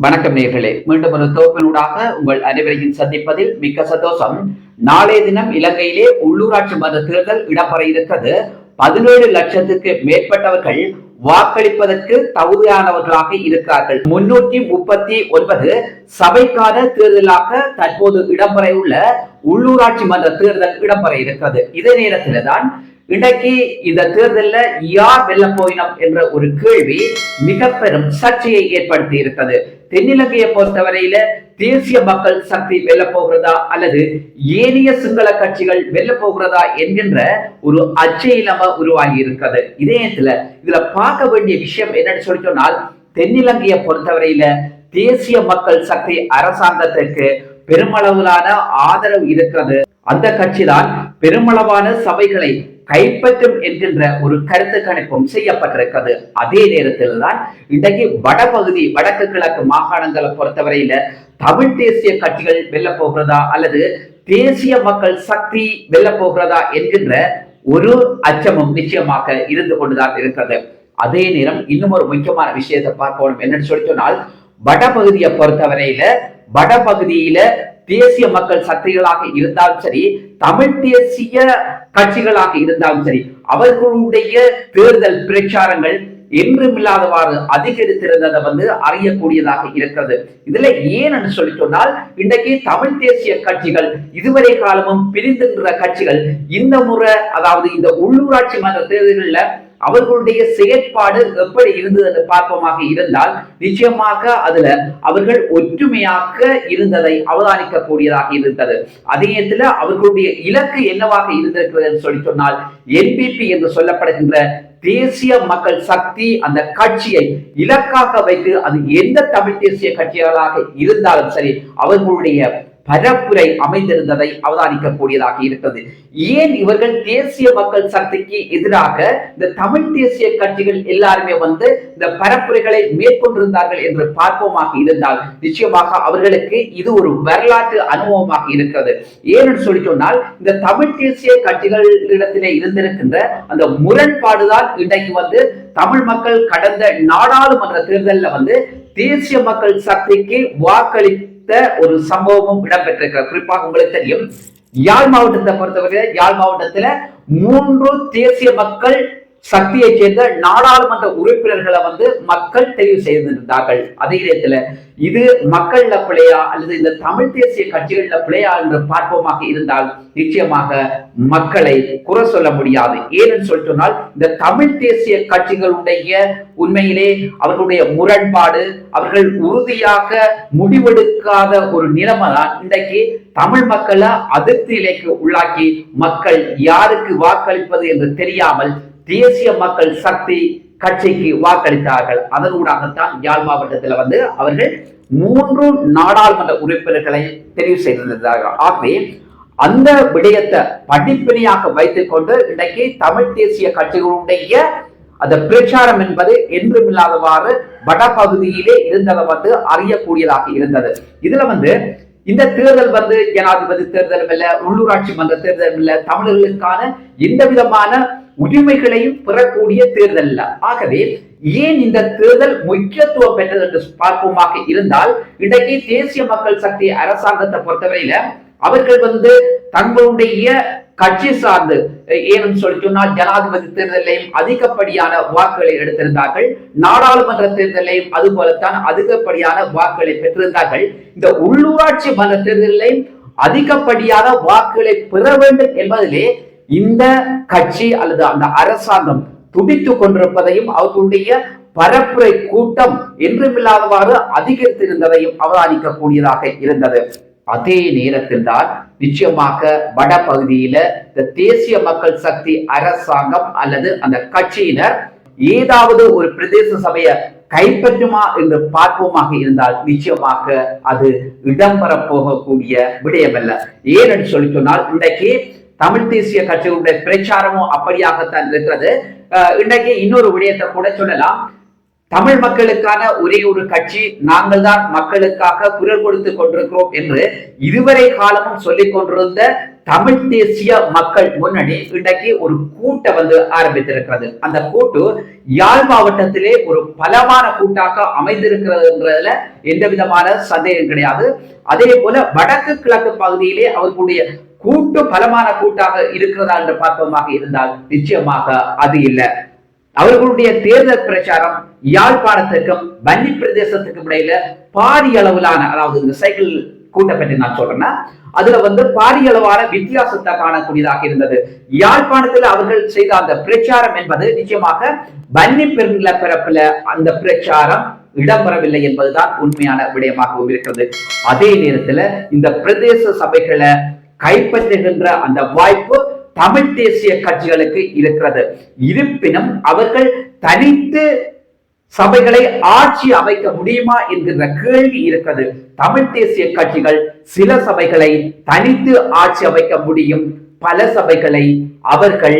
வணக்கம் நேர்களே, மீண்டும் ஒரு தொகுப்பினூடாக உங்கள் அனைவரையும் சந்திப்பதில் மிக்க சந்தோஷம். நாளைய தினம் இலங்கையிலே உள்ளூராட்சி மன்ற தேர்தல் இடம்பெற இருக்கிறது. 17 லட்சத்துக்கு மேற்பட்டவர்கள் வாக்களிப்பதற்கு தகுதியானவர்களாக இருக்கிறார்கள். 339 சபைக்கான தேர்தலாக தற்போது இடம்பெற உள்ள உள்ளூராட்சி மன்ற தேர்தல் இடம்பெற இருக்கிறது. இதே நேரத்தில் தான் இன்றைக்கு இந்த தேர்தலில் யார் வெல்ல போயினோம் என்ற ஒரு கேள்வி மிக பெரும் சர்ச்சையை ஏற்படுத்தி இருக்கிறது. தென்னிலங்கையை பொறுத்தவரையில தேசிய மக்கள் சக்தி வெல்ல போகிறதா அல்லது ஏனைய சிங்கள கட்சிகள் வெல்ல போகிறதா என்கின்ற ஒரு அச்சை இல்லாம உருவாகி இருக்கிறது. இதே இதுல பார்க்க வேண்டிய விஷயம் என்னன்னு சொல்லி சொன்னால், தென்னிலங்கையை பொறுத்தவரையில தேசிய மக்கள் சக்தி அரசாங்கத்திற்கு பெருமளவிலான ஆதரவு இருக்கிறது. அந்த கட்சி தான் பெருமளவான சபைகளை கைப்பற்றும் என்கின்ற ஒரு கருத்து கணிப்பும் செய்யப்பட்டிருக்கிறது. அதே நேரத்தில் தான் இன்றைக்கு வடபகுதி வடக்கு கிழக்கு மாகாணங்களை பொறுத்தவரையில தமிழ் தேசிய கட்சிகள் வெல்ல போகிறதா அல்லது தேசிய மக்கள் சக்தி வெல்ல போகிறதா என்கின்ற ஒரு அச்சமும் நிச்சயமாக இருந்து கொண்டுதான் இருக்கிறது. அதே நேரம் இன்னும் ஒரு முக்கியமான விஷயத்தை பார்க்கணும். என்னன்னு சொல்லி சொன்னால், வடபகுதியை பொறுத்தவரையில வடபகுதியில தேசிய மக்கள் சக்திகளாக இருந்தாலும் சரி, தமிழ் தேசிய கட்சிகளாக இருந்தாலும் சரி, அவர்களுடைய தேர்தல் பிரச்சாரங்கள் என்றுமில்லாதவாறு அதிகரித்திருந்ததை அறியக்கூடியதாக இருக்கிறது. இதுல ஏன்னு சொல்லி சொன்னால், இன்றைக்கு தமிழ் தேசிய கட்சிகள் இதுவரை காலமும் பிரிந்திருக்கிற கட்சிகள் இந்த முறை, அதாவது இந்த உள்ளூராட்சி மன்ற தேர்தல்கள்ல அவர்களுடைய செயற்பாடு எப்படி இருந்தது என்று பார்ப்போமாக இருந்தால், நிச்சயமாக அதுல அவர்கள் ஒற்றுமையாக இருந்ததை அவதானிக்க கூடியதாக இருந்தது. அதே நேரத்தில் அவர்களுடைய இலக்கு என்னவாக இருந்திருக்கிறது என்று சொல்லி சொன்னால், என்பிபி என்று சொல்லப்படுகின்ற தேசிய மக்கள் சக்தி அந்த கட்சியை இலக்காக வைத்து அது எந்த தமிழ் தேசிய கட்சிகளாக இருந்தாலும் சரி அவர்களுடைய பரப்புரை அமைந்திருந்ததை அவதானிக்கக்கூடியதாக இருக்கிறது. ஏன் இவர்கள் தேசிய மக்கள் சக்திக்கு எதிராக இந்த தமிழ் தேசிய கட்சிகள் எல்லாருமே இந்த பரப்புரைகளை மேற்கொண்டிருந்தார்கள் என்று பார்ப்போமாக இருந்தால், நிச்சயமாக அவர்களுக்கு இது ஒரு வரலாற்று அனுபவமாக இருக்கிறது. ஏன்னு சொல்லி சொன்னால், இந்த தமிழ் தேசிய கட்சிகளிடத்திலே இருந்திருக்கின்ற அந்த முரண்பாடுதான் இன்றைக்கு தமிழ் மக்கள் கடந்த நாடாளுமன்ற தேர்தலில் தேசிய மக்கள் சக்திக்கு வாக்களி ஒரு சம்பவமும் இடம்பெற்றிருக்கிறது. குறிப்பாக உங்களுக்கு தெரியும், யாழ் மாவட்டத்தை பொறுத்தவரை யாழ் மாவட்டத்தில் 3 தேசிய மக்கள் சக்தியை சேர்ந்த நாடாளுமன்ற உறுப்பினர்களை மக்கள் தெரிவு செய்திருந்தார்கள். அதே நேரத்தில் இது மக்கள்ல பிழையா அல்லது இந்த தமிழ் தேசிய கட்சிகள்ல பிழையா என்று பார்ப்போமாக இருந்தால், நிச்சயமாக மக்களை குறை சொல்ல முடியாது. ஏன்னு சொல்லி சொன்னால், இந்த தமிழ் தேசிய கட்சிகளுடைய உண்மையிலே அவர்களுடைய முரண்பாடு, அவர்கள் உறுதியாக முடிவெடுக்காத ஒரு நிலைமை தான் இன்றைக்கு தமிழ் மக்களை அதிருப்தி நிலைக்கு உள்ளாக்கி மக்கள் யாருக்கு வாக்களிப்பது என்று தெரியாமல் தேசிய மக்கள் சக்தி கட்சிக்கு வாக்களித்தார்கள். அதனூடாகத்தான் யாழ் மாவட்டத்தில் அவர்கள் 3 நாடாளுமன்ற உறுப்பினர்களை தெரிவு செய்திருந்தார்கள். ஆகவே அந்த விடயத்தை படிப்பினையாக வைத்துக் கொண்டு இன்றைக்கு தமிழ் தேசிய கட்சிகளுடைய அந்த பிரச்சாரம் என்பது என்றுமில்லாதவாறு வடபகுதியிலே இருந்ததை அறியக்கூடியதாக இருந்தது. இதுல இந்த தேர்தல் ஜனாதிபதி தேர்தல் இல்ல, உள்ளூராட்சி மன்ற தேர்தல் இல்ல, தமிழர்களுக்கான எந்த விதமான உரிமைகளையும் பெறக்கூடிய தேர்தல். ஆகவே ஏன் இந்த தேர்தல் முக்கியத்துவம் பெற்றது என்று பார்ப்போமாக இருந்தால், இன்றைக்கு தேசிய மக்கள் சக்தி அரசாங்கத்தை பொறுத்தவரையில அவர்கள் தங்களுடைய கட்சி சார்ந்து ஏன்னு சொல்லி சொன்னால், ஜனாதிபதி தேர்தலையும் அதிகப்படியான வாக்குகளை எடுத்திருந்தார்கள், நாடாளுமன்ற தேர்தலையும் அது போலத்தான் அதிகப்படியான வாக்குகளை பெற்றிருந்தார்கள். இந்த உள்ளூராட்சி மன்ற தேர்தலையும் அதிகப்படியான வாக்குகளை பெற வேண்டும் என்பதிலே இந்த கட்சி அல்லது அந்த அரசாங்கம் துடித்துக் கொண்டிருப்பதையும் அவர்களுடைய பரப்புரை கூட்டம் என்றுமில்லாதவாறு அதிகரித்திருந்ததையும் அவதானிக்கக்கூடியதாக இருந்தது. அதே நேரத்தில் தான் நிச்சயமாக வடபகுதியில இந்த தேசிய மக்கள் சக்தி அரசாங்கம் அல்லது அந்த கட்சியினர் ஏதாவது ஒரு பிரதேச சபையை கைப்பற்றுமா என்று பார்ப்போமாக இருந்தால், நிச்சயமாக அது இடம்பெற போகக்கூடிய விடயமல்ல. ஏன்னு சொல்லி சொன்னால், இன்றைக்கு தமிழ் தேசிய கட்சிகளுடைய பிரச்சாரமும் அப்படியாகத்தான் இருக்கிறது. இன்றைக்கு இன்னொரு விடயத்தை கூட சொல்லலாம். தமிழ் மக்களுக்கான ஒரே ஒரு கட்சி நாங்கள் தான் மக்களுக்காக குரல் கொடுத்துக் கொண்டிருக்கிறோம் என்று இதுவரை காலமும் சொல்லிக் கொண்டிருந்த தமிழ் தேசிய மக்கள் முன்னணி இன்றைக்கு ஒரு கூட்டை ஆரம்பித்திருக்கிறது. அந்த கூட்டு யாழ் மாவட்டத்திலே ஒரு பலமான கூட்டாக அமைந்திருக்கிறதுன்றதுல எந்த விதமான சந்தேகம் கிடையாது. அதே போல வடக்கு கிழக்கு பகுதியிலே அவர்களுடைய கூட்டு பலமான கூட்டாக இருக்கிறதா என்று பார்ப்போமாக இருந்தால் நிச்சயமாக அது இல்லை. அவர்களுடைய தேர்தல் பிரச்சாரம் யாழ்ப்பாணத்துக்கும் வன்னி பிரதேசத்துக்கும் இடையில பாரிய அளவிலான, அதாவது இந்த சைக்கிள் கூட்ட பற்றி நான் சொல்றேன்னா அதுல பாரிய அளவான வித்தியாசத்தை காணக்கூடியதாக இருந்தது. யாழ்ப்பாணத்தில் அவர்கள் செய்த அந்த பிரச்சாரம் என்பது நிச்சயமாக வன்னி பிறப்புல அந்த பிரச்சாரம் இடம்பெறவில்லை என்பதுதான் உண்மையான விடயமாகவும் இருக்கிறது. அதே நேரத்துல இந்த பிரதேச சபைகளை கைப்பற்றுகின்ற அந்த வாய்ப்பு தமிழ் தேசிய கட்சிகளுக்கு இருக்கிறது. இருப்பினும் அவர்கள் தனித்து சபைகளை ஆட்சி அமைக்க முடியுமா என்கின்ற கேள்வி இருக்கிறது. தமிழ் தேசிய கட்சிகள் சில சபைகளை தனித்து ஆட்சி அமைக்க முடியும், பல சபைகளை அவர்கள்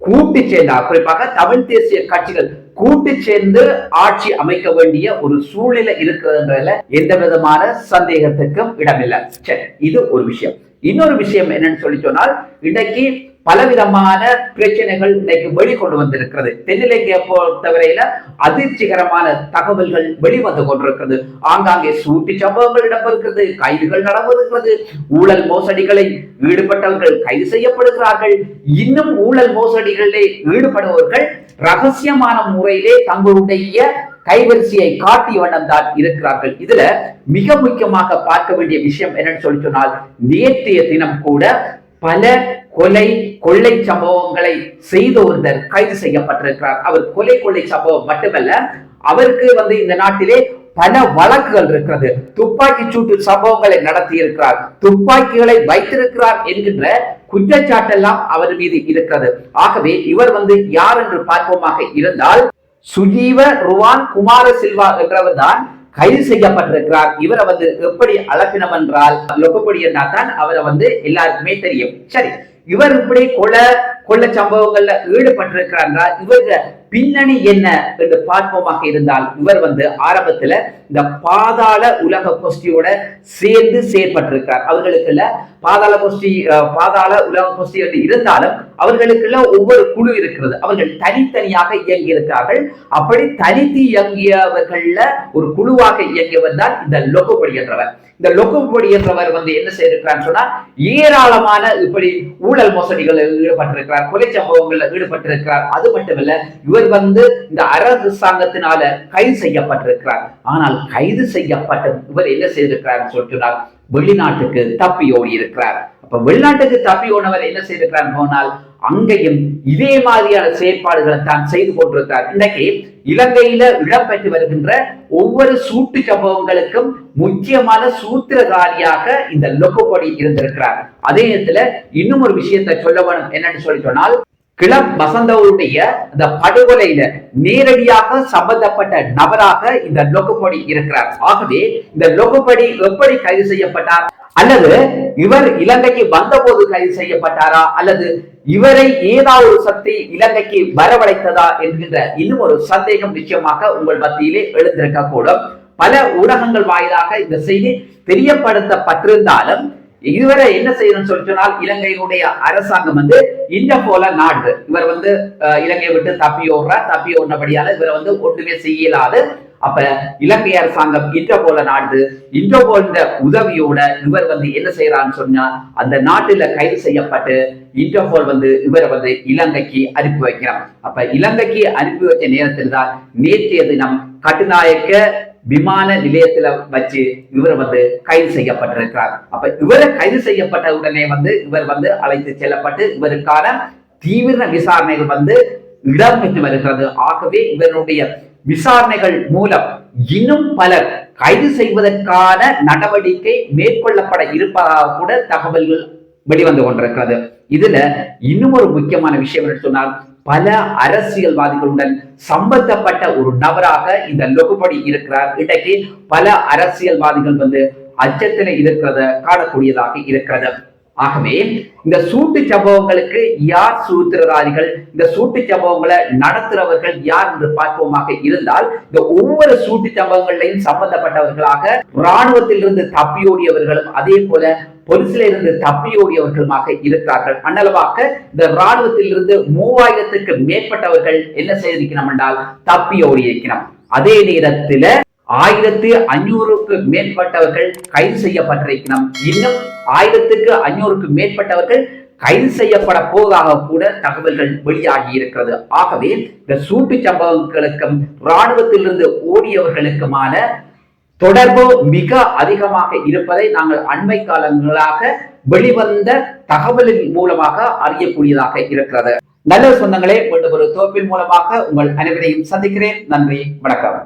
கூட்டு சேர்ந்தார். குறிப்பாக தமிழ் தேசிய கட்சிகள் கூட்டு சேர்ந்து ஆட்சி அமைக்க வேண்டிய ஒரு சூழ்நிலை இருக்கிறதுல எந்த விதமான சந்தேகத்துக்கும் இடமில்லை. சரி, இது ஒரு விஷயம். இன்னொரு விஷயம் என்னன்னு சொல்லி சொன்னால், இன்றைக்கு பலவிதமான பிரச்சனைகள் இன்னைக்கு வெளிக்கொண்டு வந்திருக்கிறது. தென்னிலங்கையை பொறுத்தவரையில அதிர்ச்சிகரமான தகவல்கள் வெளிவந்து கொண்டிருக்கிறது. ஆங்காங்கே சூட்டு சம்பவங்கள் இடம்பெறுகிறது, கைதுகள் நடந்திருக்கிறது, ஊழல் மோசடிகளை ஈடுபட்டவர்கள் கைது செய்யப்படுகிறார்கள். இன்னும் ஊழல் மோசடிகளிலே ஈடுபடுபவர்கள் ரகசியமான முறையிலே தங்களுடைய கைவரிசையை காட்டிய வண்ணம் தான் இருக்கிறார்கள். இதுல மிக முக்கியமாக பார்க்க வேண்டிய விஷயம் என்னன்னு சொல்லி சொன்னால், நேற்றைய தினம் கூட பல கொள்ளை சம்பவங்களை செய்த ஒருத்தர் கைது செய்யப்பட்டிருக்கிறார். அவர் கொள்ளை சம்பவம் மட்டுமல்ல, அவருக்கு இந்த நாட்டிலே பல வழக்குகள் இருக்கிறது. துப்பாக்கி சூட்டு சம்பவங்களை நடத்தி இருக்கிறார், துப்பாக்கிகளை வைத்திருக்கிறார் என்கின்ற குற்றச்சாட்டெல்லாம் அவர் மீது இருக்கிறது. ஆகவே இவர் யார் என்று பார்ப்போமாக இருந்தால், சுஜீவ ருவான் குமார சில்வா என்றவர் தான் கைது செய்யப்பட்டிருக்கிறார். இவரை எப்படி அழப்பினம் என்றால் லொக்கப்படி தான் அவரை எல்லாருக்குமே தெரியும். சரி, இவர் இப்படி கொள்ள சம்பவங்கள்ல ஈடுபட்டிருக்கிறார். இவருக்கு பின்னணி என்ன என்று பார்ப்போமாக இருந்தால், இவர் ஆரம்பத்துல இந்த பாதாள உலக கோஷ்டியோட சேர்ந்து செயற்பட்டிருக்கிறார். அவர்களுக்குள்ள பாதாள உலக கோஷ்டி என்று இருந்தாலும் அவர்களுக்குள்ள ஒவ்வொரு குழு இருக்கிறது. அவர்கள் தனித்தனியாக இயங்கி இருக்கிறார்கள். அப்படி தனித்து இயங்கியவர்கள்ல ஒரு குழுவாக இயங்கியவர் தான் இந்த லொக்கப்படி என்றவர். இந்த லொக்கப்படி என்றவர் என்ன செய்திருக்கிறார் சொன்னா, ஏராளமான இப்படி ஊழல் மோசடிகளில் ஈடுபட்டிருக்கிறார், கொலை சம்பவங்களில் ஈடுபட்டிருக்கிறார். அது மட்டுமல்ல, இவர் இந்த அரசாங்கத்தினால கைது செய்யப்பட்டிருக்கிறார். ஆனால் கைது செய்யப்பட்ட இவர் என்ன செய்திருக்கிறார் சொல்கிறார், வெளிநாட்டுக்கு தப்பி ஓடி இருக்கிறார். அப்ப வெளிநாட்டுக்கு தப்பி ஓனவர் என்ன செய்திருக்கிறார் போனால், அங்கேயும் இதே மாதிரியான செயற்பாடுகளை தான் செய்து கொண்டிருக்கிறார். இன்றைக்கு இலங்கையில இடம்பெற்று வருகின்ற ஒவ்வொரு சூட்டு சம்பவங்களுக்கும் முக்கியமான சூத்திரதாரியாக இந்த லொக்கப்படி இருந்திருக்கிறார். அதே நேரத்துல இன்னும் ஒரு விஷயத்தை சொல்ல வேணும். என்னன்னு சொல்லி சொன்னால், கிளப் வசந்தவுடைய இந்த படுகொலையில நேரடியாக சம்பந்தப்பட்ட நபராக இந்த லொக்கப்படி இருக்கிறார். ஆகவே இந்த லொக்கப்படி எப்படி கைது செய்யப்பட்டார், அல்லது இவர் இலங்கைக்கு வந்த போது கைது செய்யப்பட்டாரா, அல்லது இவரை ஏதாவது ஒரு சக்தி இலங்கைக்கு வரவழைத்ததா என்கின்ற இன்னும் ஒரு சந்தேகம் நிச்சயமாக உங்கள் மத்தியிலே எழுந்திருக்க கூடும். பல ஊடகங்கள் வாயிலாக இந்த செய்தி தெரியப்படுத்தப்பட்டிருந்தாலும் இதுவரை என்ன செய்யணும்னு சொல்லி சொன்னால், இலங்கையினுடைய அரசாங்கம் இன்டர்போல நாடு இவர் இலங்கையை விட்டு தப்பி ஓடுறபடியால இவரை ஒன்றுமே செய்யலாது. அப்ப இலங்கை அரசாங்கம் இன்டர்போல நாடு, இன்டர்போல் உதவியோட இவர் என்ன செய்யறான்னு சொன்னா, அந்த நாட்டுல கைது செய்யப்பட்டு இன்டர்போல் இவரை இலங்கைக்கு அனுப்பி வைக்கிறார். அப்ப இலங்கைக்கு அனுப்பி வச்ச நேரத்தில் தான் நேற்றைய தினம் கட்டுநாயக்க விமான நிலையத்துல வச்சு இவர் கைது செய்யப்பட்டிருக்கிறார். அப்ப இவரை கைது செய்யப்பட்ட உடனே இவர் அழைத்து செல்லப்பட்டு இவருக்கான தீவிர விசாரணைகள் இடம்பெற்று வருகிறது. ஆகவே இவருடைய விசாரணைகள் மூலம் இன்னும் பலர் கைது செய்வதற்கான நடவடிக்கை மேற்கொள்ளப்பட இருப்பதாக கூட தகவல்கள் வெளிவந்து கொண்டிருக்கிறது. இதுல இன்னும் ஒரு முக்கியமான விஷயம் என்று சொன்னால், பல அரசியல்வாதிகளுடன் சம்பந்தப்பட்ட ஒரு நபராக இந்த லொக்கப்படி இருக்கிறார். இன்றைக்கு பல அரசியல்வாதிகள் அச்சத்தில் இருக்கிறத காணக்கூடியதாக இருக்கிறது. ஆகவே இந்த சூட்டு சம்பவங்களுக்கு யார் சூத்திரதாரிகள், இந்த சூட்டு சம்பவங்களை நடத்துறவர்கள் யார் என்று பார்ப்போமாக இருந்தால், இந்த ஒவ்வொரு சூட்டு சம்பவங்களையும் சம்பந்தப்பட்டவர்களாக இராணுவத்திலிருந்து தப்பியோடியவர்களும் அதே போல பொலிசில இருந்து தப்பியோடியவர்களுமாக இருக்கிறார்கள். அன்னளவாக இந்த இராணுவத்தில் இருந்து 3000க்கு மேற்பட்டவர்கள் என்ன செய்திருக்கணும் என்றால் தப்பியோடி இருக்கிறோம். அதே நேரத்தில் 1500க்கு மேற்பட்டவர்கள் கைது செய்யப்பட்டிருக்கணும். இன்னும் 1500க்கு மேற்பட்டவர்கள் கைது செய்யப்பட போவதாக கூட தகவல்கள் வெளியாகி இருக்கிறது. ஆகவே இந்த சூட்டு சம்பவங்களுக்கும் இராணுவத்திலிருந்து ஓடியவர்களுக்குமான தொடர்பு மிக அதிகமாக இருப்பதை நாங்கள் அண்மை காலங்களாக வெளிவந்த தகவலின் மூலமாக அறியக்கூடியதாக இருக்கிறது. நல்ல சொந்தங்களே, மீண்டும் ஒரு தொகுப்பின் மூலமாக உங்கள் அனைவரையும் சந்திக்கிறேன். நன்றி, வணக்கம்.